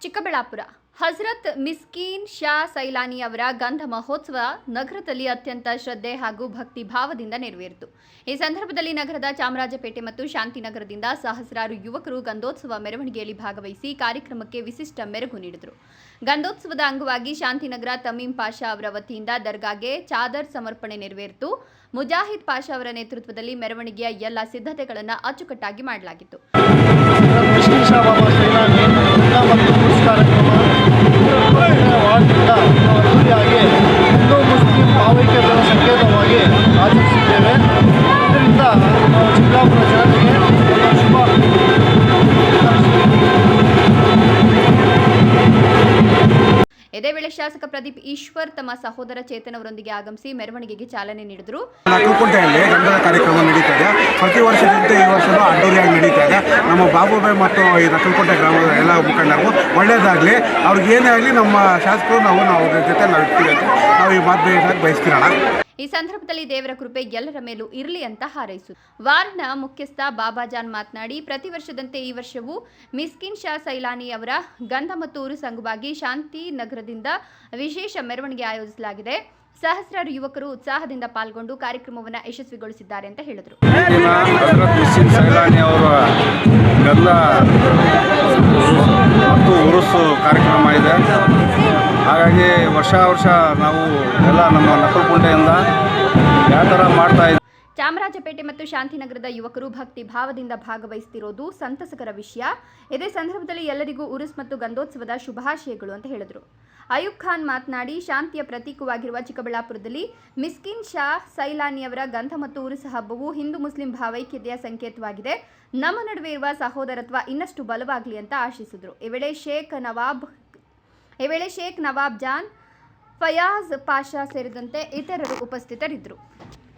ಚಿಕ್ಕಬಳ್ಳಾಪುರ ಹಜರತ್ ಮಿಸ್ಕೀನ್ ಶಾ ಸೈಲಾನಿ ಅವರ ಗಂಧ ಮಹೋತ್ಸವ ನಗರದಲ್ಲಿ ಅತ್ಯಂತ ಶ್ರದ್ಧೆ ಹಾಗೂ ಭಕ್ತಿ ಭಾವದಿಂದ ನೆರವೇರಿತು. ಈ ಸಂದರ್ಭದಲ್ಲಿ ನಗರದ ಚಾಮರಾಜಪೇಟೆ ಮತ್ತು ಶಾಂತಿನಗರದಿಂದ ಸಹಸ್ರಾರು ಯುವಕರು ಗಂಧೋತ್ಸವ ಮೆರವಣಿಗೆಯಲ್ಲಿ ಭಾಗವಹಿಸಿ ಕಾರ್ಯಕ್ರಮಕ್ಕೆ ವಿಶಿಷ್ಟ ಮೆರುಗು ನೀಡಿದರು. ಗಂಧೋತ್ಸವದ ಅಂಗವಾಗಿ ಶಾಂತಿನಗರ ತಮೀಂ ಪಾಷಾ ಅವರ ವತಿಯಿಂದ ದರ್ಗಾಗೆ ಚಾದರ್ ಸಮರ್ಪಣೆ ನೆರವೇರಿತು. ಮುಜಾಹಿದ್ ಪಾಷಾ ಅವರ ನೇತೃತ್ವದಲ್ಲಿ ಮೆರವಣಿಗೆಯ ಎಲ್ಲ ಸಿದ್ಧತೆಗಳನ್ನು ಅಚ್ಚುಕಟ್ಟಾಗಿ ಮಾಡಲಾಗಿತ್ತು. ಹಿಂದೂ ಮುಸ್ಲಿಂ ಭಾವೈಕ್ಯತೆಯ ಸಂಕೇತವಾಗಿ ಆಚರಿಸುತ್ತೇವೆ. ಇದರಿಂದ ಚಿಕ್ಕಬಳ್ಳಾಪುರ ಜನತೆಗೆ ಶುಭ. ಇದೇ ವೇಳೆ ಶಾಸಕ ಪ್ರದೀಪ್ ಈಶ್ವರ್ ತಮ್ಮ ಸಹೋದರ ಚೇತನ್ ಅವರೊಂದಿಗೆ ಆಗಮಿಸಿ ಮೆರವಣಿಗೆಗೆ ಚಾಲನೆ ನೀಡಿದರು. ನಕಲ್ಕುಂಟೆಯಲ್ಲಿ ಗಂಧದ ಕಾರ್ಯಕ್ರಮ ನಡೀತಾ ಇದೆ. ಪ್ರತಿ ವರ್ಷದಂತೆ ಈ ವರ್ಷವೂ ಅದ್ದೂರಿಯಾಗಿ ನಡೀತಾ ಇದೆ. ನಮ್ಮ ಬಾಬುಬಾಯಿ ಮತ್ತು ಈ ನಕಲ್ಕುಂಟೆ ಗ್ರಾಮದ ಎಲ್ಲ ಮುಖಂಡರಿಗೂ ಒಳ್ಳೆಯದಾಗಲಿ. ಅವ್ರಿಗೆ ಏನೇ ಆಗಲಿ ನಮ್ಮ ಶಾಸಕರು ನಾವು ಅವ್ರ ಜೊತೆ ನಾವು ಇರ್ತೀವಿ ಅಂತ ನಾವು ಈ ಮಾತು ಬಯಸ್ತೀರೋಣ. ಈ ಸಂದರ್ಭದಲ್ಲಿ ದೇವರ ಕೃಪೆ ಎಲ್ಲರ ಮೇಲೂ ಇರಲಿ ಅಂತ ಹಾರೈಸಿದರು. ವಾರ್ಡ್ನ ಮುಖ್ಯಸ್ಥ ಬಾಬಾಜಾನ್ ಮಾತನಾಡಿ, ಪ್ರತಿ ವರ್ಷದಂತೆ ಈ ವರ್ಷವೂ ಮಿಸ್ಕಿನ್ ಶಾ ಸೈಲಾನಿ ಅವರ ಗಂಧ ಮತ್ತು ಉರುಸು ಅಂಗವಾಗಿ ಶಾಂತಿ ನಗರದಿಂದ ವಿಶೇಷ ಮೆರವಣಿಗೆ ಆಯೋಜಿಸಲಾಗಿದೆ. ಸಹಸ್ರಾರು ಯುವಕರು ಉತ್ಸಾಹದಿಂದ ಪಾಲ್ಗೊಂಡು ಕಾರ್ಯಕ್ರಮವನ್ನು ಯಶಸ್ವಿಗೊಳಿಸಿದ್ದಾರೆ ಅಂತ ಹೇಳಿದರು. ಹಜರತ್ ಮಿಸ್ಕಿನ್ ಸೈಲಾನಿ ಅವರ ಗಂಧ ಮತ್ತು ಉರುಸು ಕಾರ್ಯಕ್ರಮ ಇದೆ. ಹಾಗಾಗಿ ವರ್ಷ ನಾವು ಎಲ್ಲ ನಮ್ಮ ನಕಲ್ಕುಂಟೆಯಿಂದ ಯಾವ ಥರ ಮಾಡ್ತಾ ಇದ್ದೀವಿ. ಚಾಮರಾಜಪೇಟೆ ಮತ್ತು ಶಾಂತಿನಗರದ ಯುವಕರು ಭಕ್ತಿ ಭಾವದಿಂದ ಭಾಗವಹಿಸುತ್ತಿರುವುದು ಸಂತಸಕರ ವಿಷಯ. ಇದೇ ಸಂದರ್ಭದಲ್ಲಿ ಎಲ್ಲರಿಗೂ ಉರುಸ್ ಮತ್ತು ಗಂಧೋತ್ಸವದ ಶುಭಾಶಯಗಳು ಅಂತ ಹೇಳಿದರು. ಅಯೂಬ್ ಖಾನ್ ಮಾತನಾಡಿ, ಶಾಂತಿಯ ಪ್ರತೀಕವಾಗಿರುವ ಚಿಕ್ಕಬಳ್ಳಾಪುರದಲ್ಲಿ ಮಿಸ್ಕಿನ್ ಶಾ ಸೈಲಾನಿಯವರ ಗಂಧ ಮತ್ತು ಉರುಸು ಹಬ್ಬವು ಹಿಂದೂ ಮುಸ್ಲಿಂ ಭಾವೈಕ್ಯತೆಯ ಸಂಕೇತವಾಗಿದೆ. ನಮ್ಮ ನಡುವೆ ಇರುವ ಸಹೋದರತ್ವ ಇನ್ನಷ್ಟು ಬಲವಾಗಲಿ ಅಂತ ಆಶಿಸಿದರು. ಈ ವೇಳೆ ಶೇಖ್ ನವಾಬ್ ಜಾನ್, ಫಯಾಜ್ ಪಾಷಾ ಸೇರಿದಂತೆ ಇತರರು ಉಪಸ್ಥಿತರಿದ್ದರು.